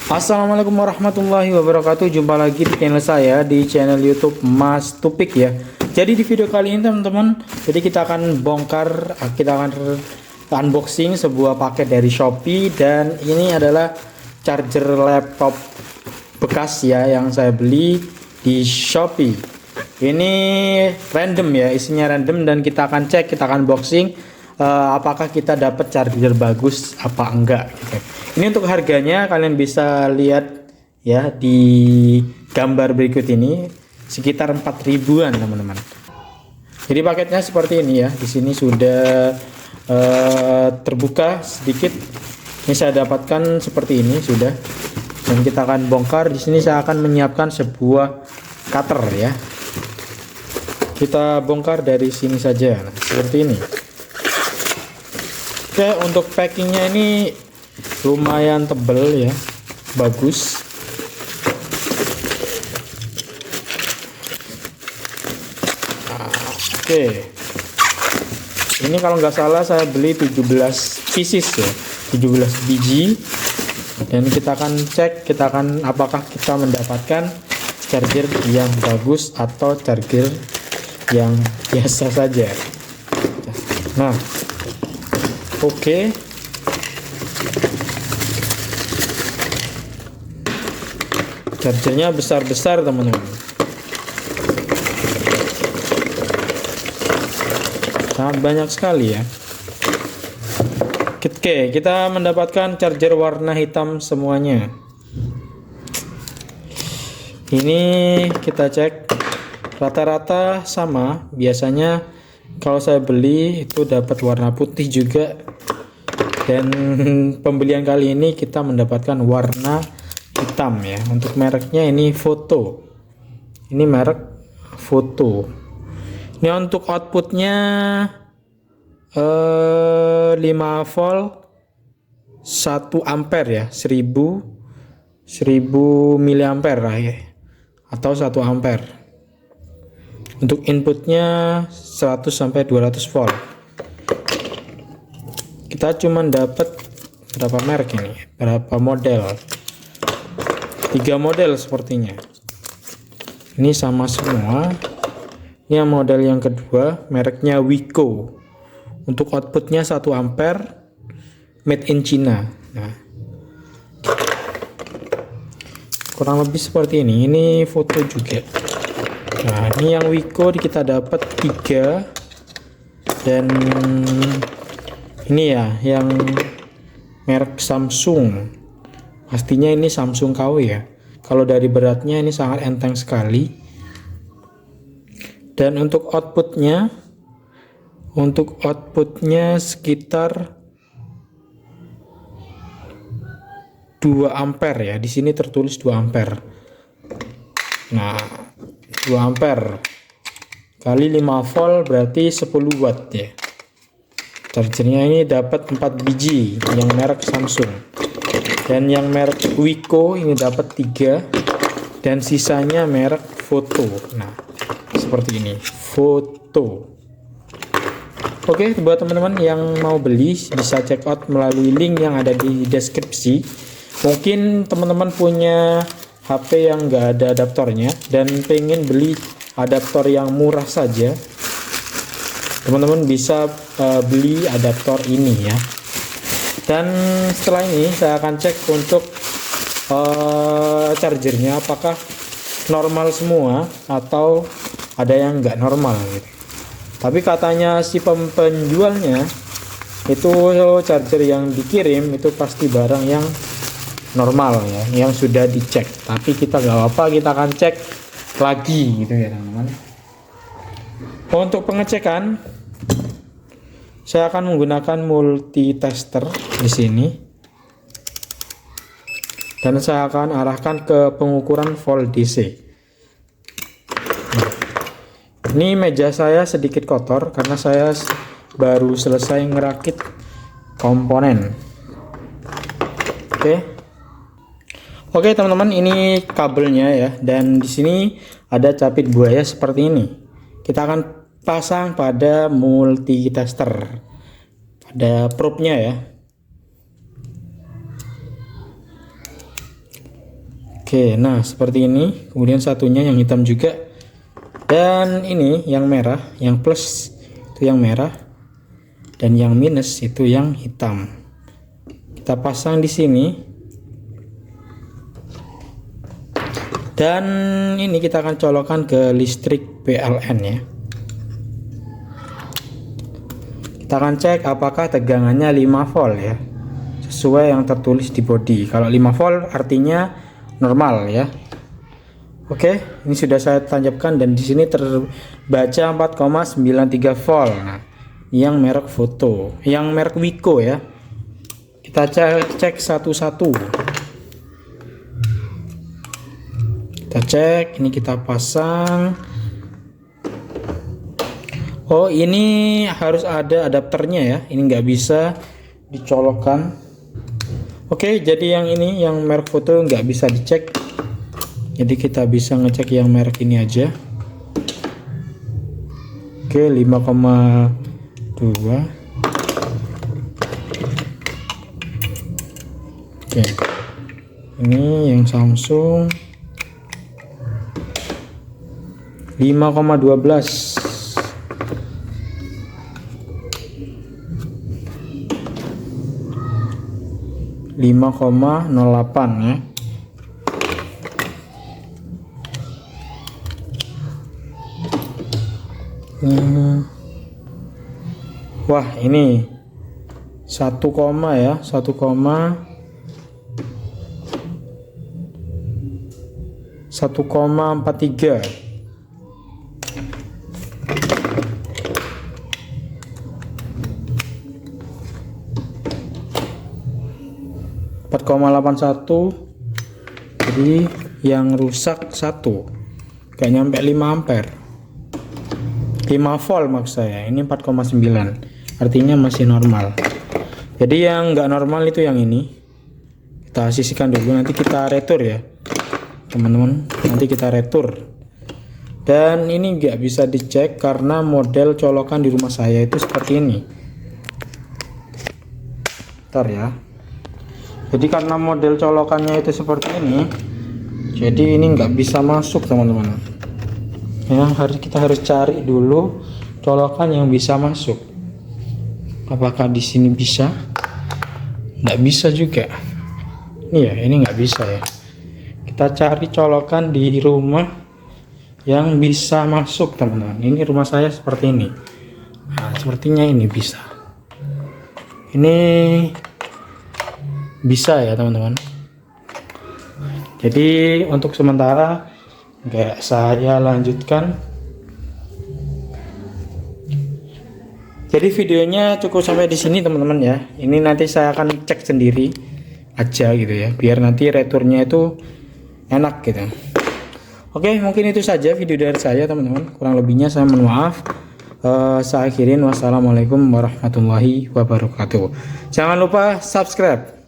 Assalamualaikum warahmatullahi wabarakatuh. Jumpa lagi di channel saya, di channel YouTube Mas Tupik ya. Jadi di video kali ini teman-teman, jadi kita akan bongkar, kita akan unboxing sebuah paket dari Shopee. Dan ini adalah charger laptop bekas ya, yang saya beli di Shopee. Ini random ya, isinya random, dan kita akan cek, kita akan unboxing apakah kita dapat charger bagus apa enggak gitu. Ini untuk harganya kalian bisa lihat ya di gambar berikut ini, sekitar 4.000-an teman-teman. Jadi paketnya seperti ini ya. Di sini sudah terbuka sedikit. Ini saya dapatkan seperti ini sudah. Dan kita akan bongkar. Di sini saya akan menyiapkan sebuah cutter ya. Kita bongkar dari sini saja. Nah, seperti ini. Oke, untuk packingnya ini lumayan tebel ya, bagus. Oke, ini kalau nggak salah saya beli 17 pieces ya, 17 biji. Dan kita akan cek, kita akan apakah kita mendapatkan charger yang bagus atau charger yang biasa saja. Nah, oke. Chargernya besar-besar teman-teman. Sangat banyak sekali ya. Oke, kita mendapatkan charger warna hitam semuanya. Ini kita cek rata-rata sama. Biasanya kalau saya beli itu dapat warna putih juga. Dan pembelian kali ini kita mendapatkan warna hitam ya. Untuk mereknya ini Foto. Ini merek Foto. Ini untuk outputnya 5 volt 1 ampere ya, 1000 miliampere lah ya, atau 1 ampere. Untuk inputnya 100 sampai 200 volt. Kita cuman dapat berapa merek ini, berapa model, 3 model sepertinya. Ini sama semua. Ini yang model yang kedua, mereknya Wiko. Untuk outputnya 1 ampere, made in China. Nah, kurang lebih seperti ini. Ini Foto juga. Nah, ini yang Wiko kita dapat 3. Dan ini ya yang merek Samsung. Pastinya ini Samsung KW ya. Kalau dari beratnya ini sangat enteng sekali. Dan untuk outputnya sekitar 2 ampere ya. Di sini tertulis 2 ampere. Nah, 2 ampere kali 5 volt berarti 10 watt ya. Chargernya ini dapat 4 biji yang merek Samsung. Dan yang merek Wiko ini dapat 3. Dan sisanya merek Foto. Nah, seperti ini, Foto. Oke, buat teman-teman yang mau beli bisa check out melalui link yang ada di deskripsi. Mungkin teman-teman punya HP yang nggak ada adaptornya dan pengen beli adaptor yang murah saja, teman-teman bisa beli adaptor ini ya. Dan setelah ini saya akan cek untuk chargernya apakah normal semua atau ada yang nggak normal gitu. Tapi katanya si penjualnya itu charger yang dikirim itu pasti barang yang normal ya, yang sudah dicek. Tapi kita nggak apa-apa, kita akan cek lagi gitu ya teman-teman. Untuk pengecekan saya akan menggunakan multitester di sini. Dan saya akan arahkan ke pengukuran volt DC. Ini meja saya sedikit kotor karena saya baru selesai ngerakit komponen. Oke teman-teman, ini kabelnya ya. Dan di sini ada capit buaya seperti ini. Kita akan pasang pada multitester, pada probe-nya ya. Oke, nah seperti ini. Kemudian satunya yang hitam juga. Dan ini yang merah, yang plus itu yang merah. Dan yang minus itu yang hitam. Kita pasang di sini. Dan ini kita akan colokkan ke listrik PLN ya. Kita akan cek apakah tegangannya 5 volt ya. Sesuai yang tertulis di body. Kalau 5 volt artinya normal ya. Oke, ini sudah saya tancapkan dan di sini terbaca 4,93 volt. Nah, yang merek Foto, yang merek Wiko ya. Kita cek satu-satu. Kita cek, ini kita pasang. Oh, ini harus ada adapternya ya. Ini nggak bisa dicolokkan. Oke, jadi yang ini yang merek Foto nggak bisa dicek. Jadi kita bisa ngecek yang merek ini aja. Oke, 5,2. Oke. Ini yang Samsung 5,12. 5,08 ya. Wah, ini 1, ya, 1,43. 4,81. Jadi yang rusak 1, gak nyampe 5 ampere, 5 volt maksud saya. Ini 4,9, artinya masih normal. Jadi yang nggak normal itu yang ini. Kita sisihkan dulu, nanti kita retur ya teman-teman, nanti kita retur. Dan ini nggak bisa dicek karena model colokan di rumah saya itu seperti ini. Bentar ya. Jadi karena model colokannya itu seperti ini, jadi ini nggak bisa masuk teman-teman. Ya, kita harus cari dulu colokan yang bisa masuk. Apakah di sini bisa? Nggak bisa juga. Ini ya, ini nggak bisa ya. Kita cari colokan di rumah yang bisa masuk teman-teman. Ini rumah saya seperti ini. Nah, sepertinya ini bisa. Ini bisa ya teman-teman. Jadi untuk sementara nggak saya lanjutkan. Jadi videonya cukup sampai di sini teman-teman ya. Ini nanti saya akan cek sendiri aja gitu ya, biar nanti returnya itu enak gitu. Oke, mungkin itu saja video dari saya teman-teman. Kurang lebihnya saya mohon maaf. Saya akhirin, wassalamualaikum warahmatullahi wabarakatuh. Jangan lupa subscribe.